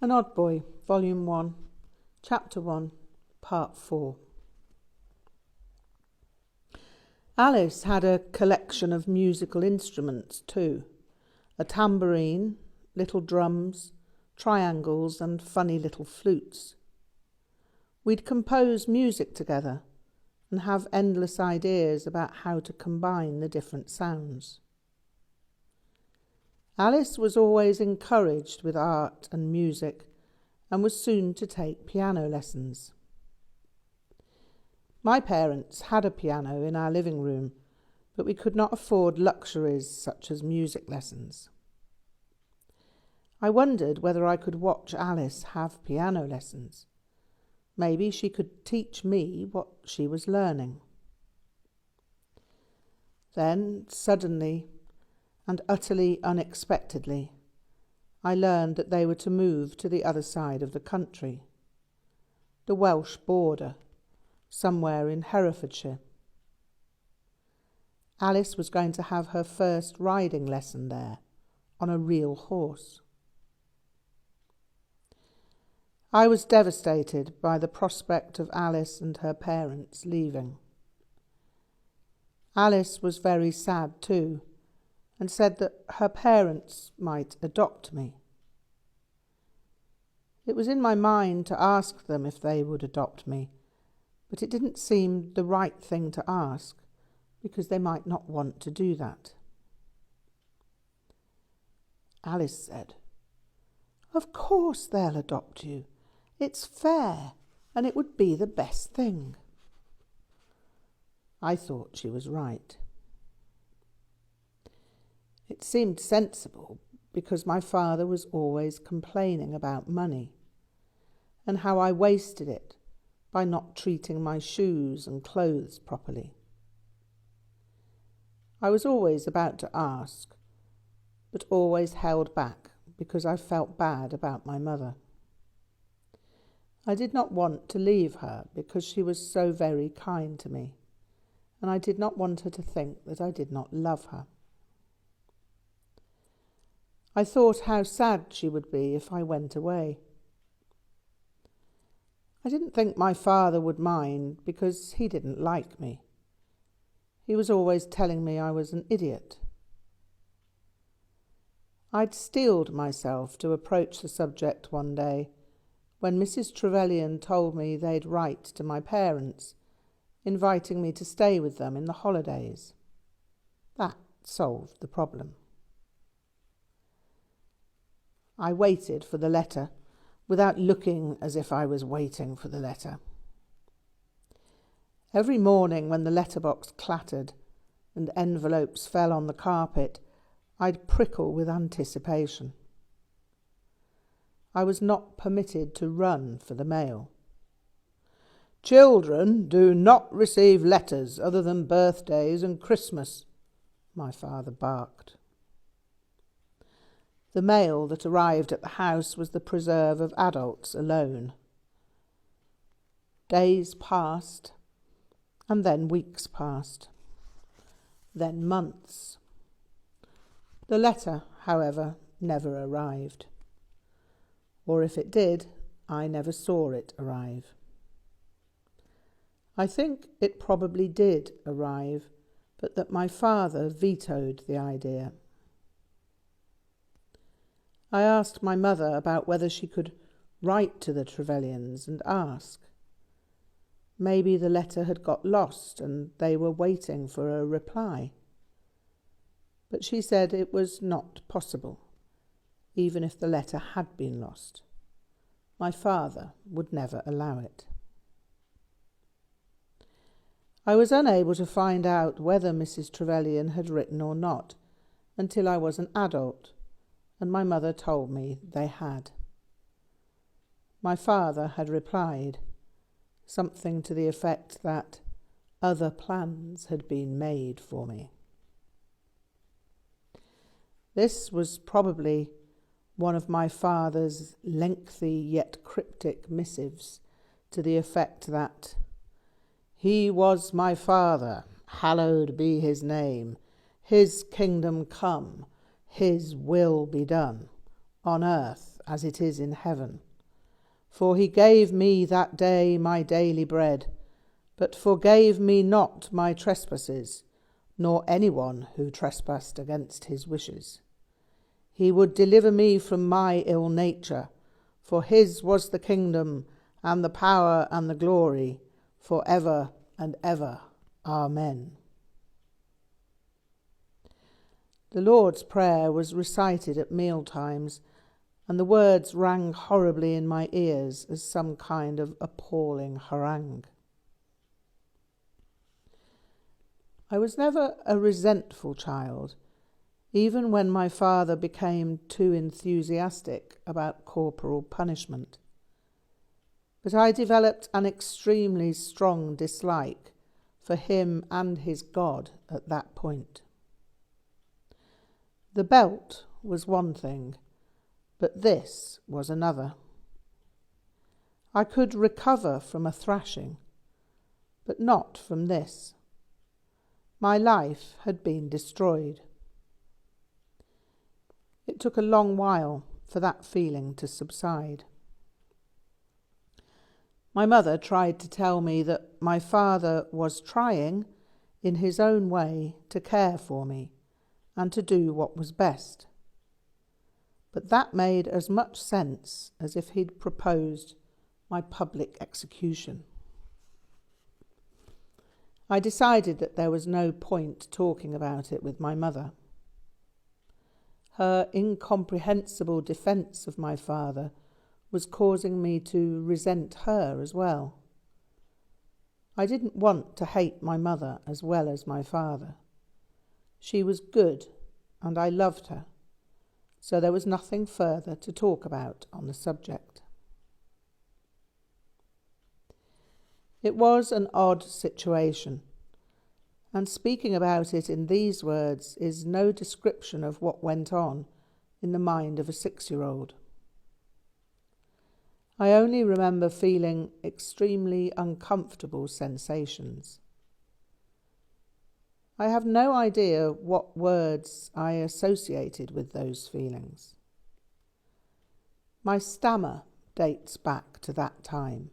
An Odd Boy, Volume 1, Chapter 1, Part 4. Alice had a collection of musical instruments too, a tambourine, little drums, triangles and funny little flutes. We'd compose music together and have endless ideas about how to combine the different sounds. Alice was always encouraged with art and music and was soon to take piano lessons. My parents had a piano in our living room, but we could not afford luxuries such as music lessons. I wondered whether I could watch Alice have piano lessons. Maybe she could teach me what she was learning. Then, suddenly and utterly unexpectedly, I learned that they were to move to the other side of the country, the Welsh border, somewhere in Herefordshire. Alice was going to have her first riding lesson there, on a real horse. I was devastated by the prospect of Alice and her parents leaving. Alice was very sad too, and said that her parents might adopt me. It was in my mind to ask them if they would adopt me, but it didn't seem the right thing to ask, because they might not want to do that. Alice said, "Of course they'll adopt you. It's fair, and it would be the best thing." I thought she was right. It seemed sensible because my father was always complaining about money and how I wasted it by not treating my shoes and clothes properly. I was always about to ask, but always held back because I felt bad about my mother. I did not want to leave her because she was so very kind to me, and I did not want her to think that I did not love her. I thought how sad she would be if I went away. I didn't think my father would mind because he didn't like me. He was always telling me I was an idiot. I'd steeled myself to approach the subject one day when Mrs. Trevelyan told me they'd write to my parents, inviting me to stay with them in the holidays. That solved the problem. I waited for the letter without looking as if I was waiting for the letter. Every morning when the letterbox clattered and envelopes fell on the carpet, I'd prickle with anticipation. I was not permitted to run for the mail. "Children do not receive letters other than birthdays and Christmas," my father barked. The mail that arrived at the house was the preserve of adults alone. Days passed, and then weeks passed, then months. The letter, however, never arrived. Or if it did, I never saw it arrive. I think it probably did arrive, but that my father vetoed the idea. I asked my mother about whether she could write to the Trevelyans and ask. Maybe the letter had got lost and they were waiting for a reply. But she said it was not possible, even if the letter had been lost. My father would never allow it. I was unable to find out whether Mrs. Trevelyan had written or not until I was an adult, and my mother told me they had. My father had replied, something to the effect that other plans had been made for me. This was probably one of my father's lengthy yet cryptic missives to the effect that "He was my father, hallowed be his name, his kingdom come, his will be done, on earth as it is in heaven. For he gave me that day my daily bread, but forgave me not my trespasses, nor anyone who trespassed against his wishes. He would deliver me from my ill nature, for his was the kingdom and the power and the glory, for ever and ever. Amen. The Lord's Prayer was recited at meal times, and the words rang horribly in my ears as some kind of appalling harangue. I was never a resentful child, even when my father became too enthusiastic about corporal punishment. But I developed an extremely strong dislike for him and his God at that point. The belt was one thing, but this was another. I could recover from a thrashing, but not from this. My life had been destroyed. It took a long while for that feeling to subside. My mother tried to tell me that my father was trying, in his own way, to care for me and to do what was best. But that made as much sense as if he'd proposed my public execution. I decided that there was no point talking about it with my mother. Her incomprehensible defence of my father was causing me to resent her as well. I didn't want to hate my mother as well as my father. She was good, and I loved her, so there was nothing further to talk about on the subject. It was an odd situation, and speaking about it in these words is no description of what went on in the mind of a 6-year-old. I only remember feeling extremely uncomfortable sensations. I have no idea what words I associated with those feelings. My stammer dates back to that time.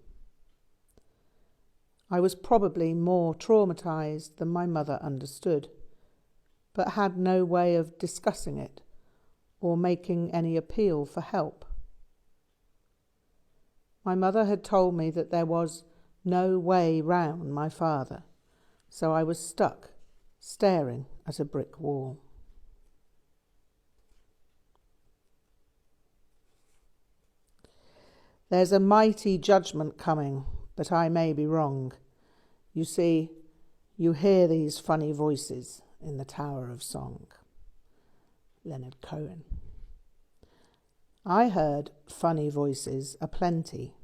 I was probably more traumatized than my mother understood, but had no way of discussing it or making any appeal for help. My mother had told me that there was no way round my father, so I was stuck, staring at a brick wall. There's a mighty judgment coming, but I may be wrong. You see, you hear these funny voices in the Tower of Song. Leonard Cohen. I heard funny voices aplenty,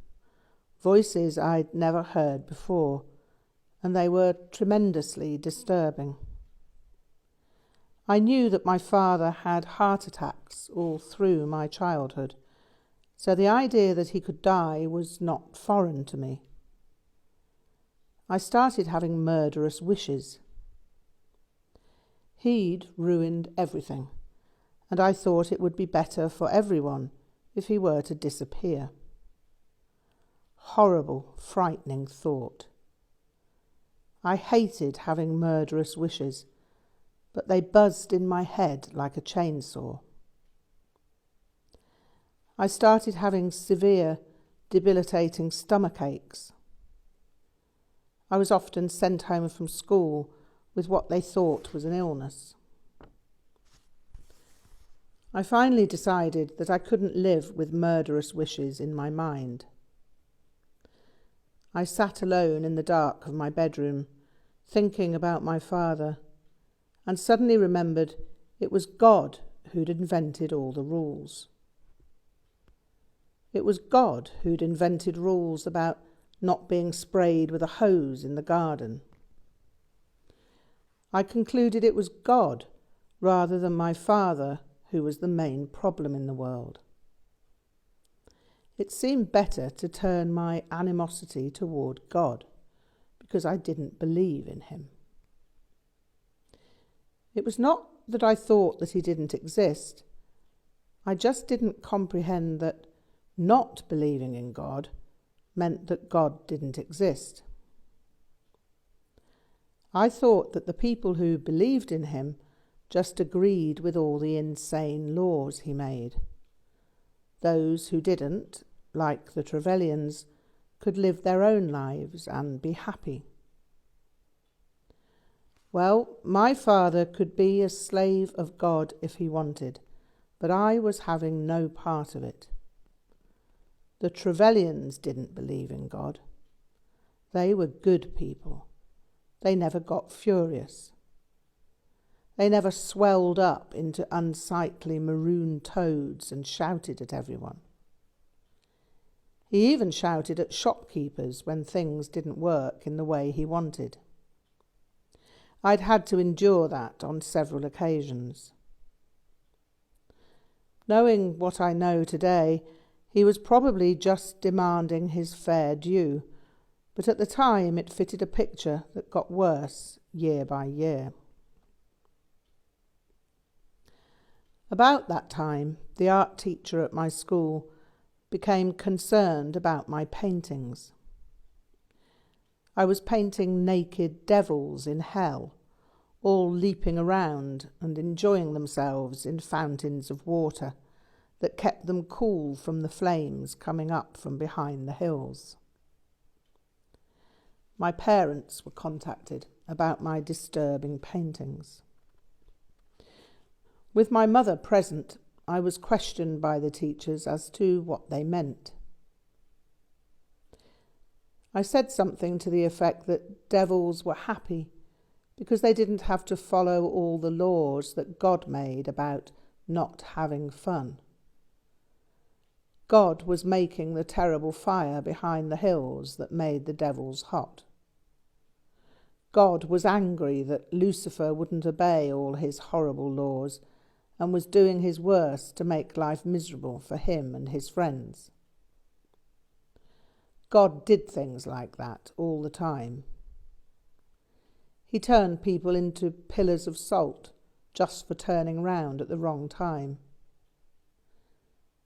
voices I'd never heard before, and they were tremendously disturbing. I knew that my father had heart attacks all through my childhood, so the idea that he could die was not foreign to me. I started having murderous wishes. He'd ruined everything, and I thought it would be better for everyone if he were to disappear. Horrible, frightening thought. I hated having murderous wishes, but they buzzed in my head like a chainsaw. I started having severe, debilitating stomach aches. I was often sent home from school with what they thought was an illness. I finally decided that I couldn't live with murderous wishes in my mind. I sat alone in the dark of my bedroom, thinking about my father, and suddenly remembered it was God who'd invented all the rules. It was God who'd invented rules about not being sprayed with a hose in the garden. I concluded it was God rather than my father who was the main problem in the world. It seemed better to turn my animosity toward God because I didn't believe in him. It was not that I thought that he didn't exist. I just didn't comprehend that not believing in God meant that God didn't exist. I thought that the people who believed in him just agreed with all the insane laws he made. Those who didn't, like the Trevelyan's, could live their own lives and be happy. Well, my father could be a slave of God if he wanted, but I was having no part of it. The Trevelyan's didn't believe in God. They were good people. They never got furious. They never swelled up into unsightly maroon toads and shouted at everyone. He even shouted at shopkeepers when things didn't work in the way he wanted. I'd had to endure that on several occasions. Knowing what I know today, he was probably just demanding his fair due, but at the time it fitted a picture that got worse year by year. About that time, the art teacher at my school became concerned about my paintings. I was painting naked devils in hell, all leaping around and enjoying themselves in fountains of water that kept them cool from the flames coming up from behind the hills. My parents were contacted about my disturbing paintings. With my mother present, I was questioned by the teachers as to what they meant. I said something to the effect that devils were happy because they didn't have to follow all the laws that God made about not having fun. God was making the terrible fire behind the hills that made the devils hot. God was angry that Lucifer wouldn't obey all his horrible laws and was doing his worst to make life miserable for him and his friends. God did things like that all the time. He turned people into pillars of salt just for turning round at the wrong time.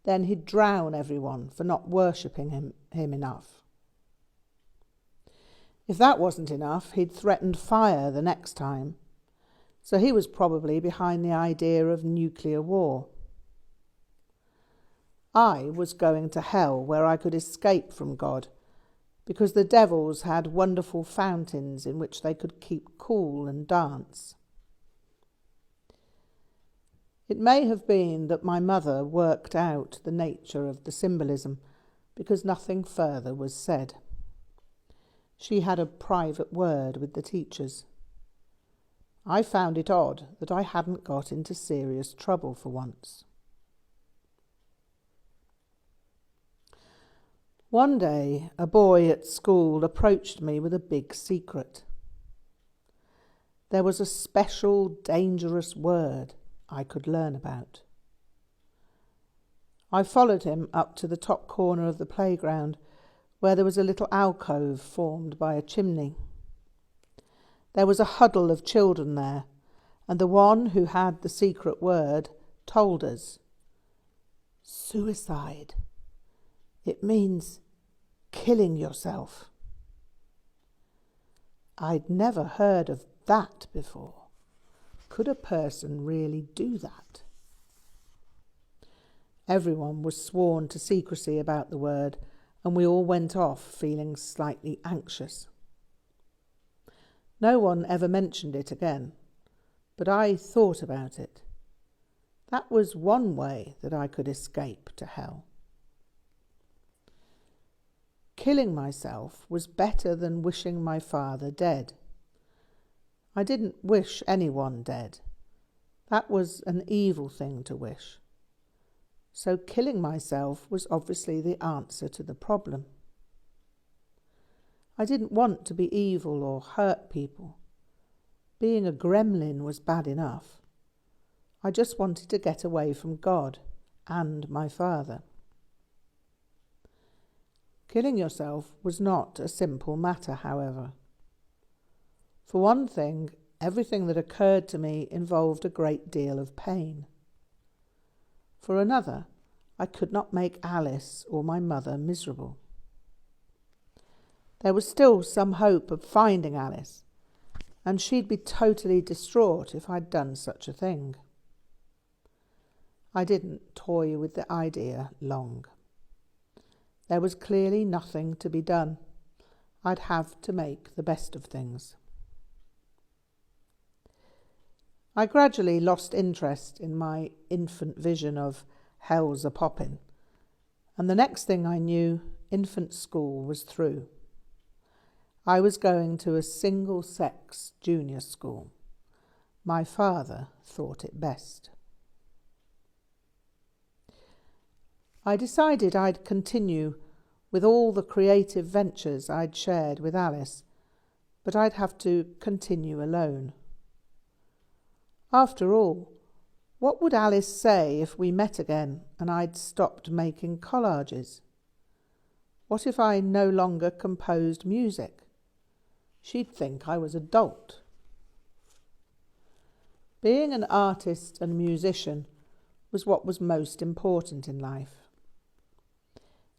Then he'd drown everyone for not worshipping him enough. If that wasn't enough, he'd threatened fire the next time. So he was probably behind the idea of nuclear war. I was going to hell where I could escape from God, because the devils had wonderful fountains in which they could keep cool and dance. It may have been that my mother worked out the nature of the symbolism, because nothing further was said. She had a private word with the teachers. I found it odd that I hadn't got into serious trouble for once. One day, a boy at school approached me with a big secret. There was a special dangerous word I could learn about. I followed him up to the top corner of the playground, where there was a little alcove formed by a chimney. There was a huddle of children there, and the one who had the secret word told us, "Suicide. It means killing yourself." I'd never heard of that before. Could a person really do that? Everyone was sworn to secrecy about the word, and we all went off feeling slightly anxious. No one ever mentioned it again, but I thought about it. That was one way that I could escape to hell. Killing myself was better than wishing my father dead. I didn't wish anyone dead. That was an evil thing to wish. So killing myself was obviously the answer to the problem. I didn't want to be evil or hurt people. Being a gremlin was bad enough. I just wanted to get away from God and my father. Killing yourself was not a simple matter, however. For one thing, everything that occurred to me involved a great deal of pain. For another, I could not make Alice or my mother miserable. There was still some hope of finding Alice, and she'd be totally distraught if I'd done such a thing. I didn't toy with the idea long. There was clearly nothing to be done. I'd have to make the best of things. I gradually lost interest in my infant vision of hell's a-poppin', and the next thing I knew, infant school was through. I was going to a single-sex junior school. My father thought it best. I decided I'd continue with all the creative ventures I'd shared with Alice, but I'd have to continue alone. After all, what would Alice say if we met again and I'd stopped making collages? What if I no longer composed music? She'd think I was a dolt. Being an artist and musician was what was most important in life.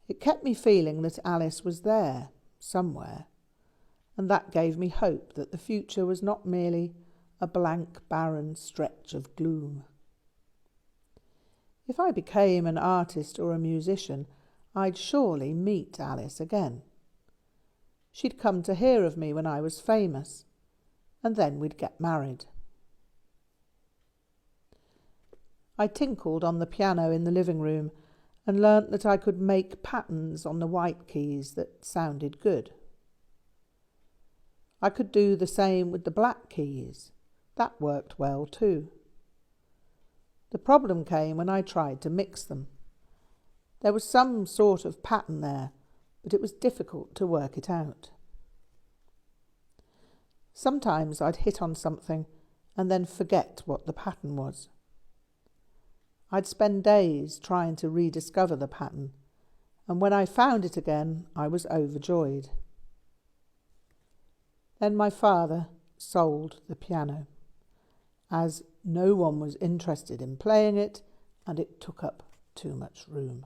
It kept me feeling that Alice was there, somewhere, and that gave me hope that the future was not merely a blank, barren stretch of gloom. If I became an artist or a musician, I'd surely meet Alice again. She'd come to hear of me when I was famous, and then we'd get married. I tinkled on the piano in the living room and learnt that I could make patterns on the white keys that sounded good. I could do the same with the black keys. That worked well too. The problem came when I tried to mix them. There was some sort of pattern there, but it was difficult to work it out. Sometimes I'd hit on something and then forget what the pattern was. I'd spend days trying to rediscover the pattern, and when I found it again, I was overjoyed. Then my father sold the piano, as no one was interested in playing it, and it took up too much room.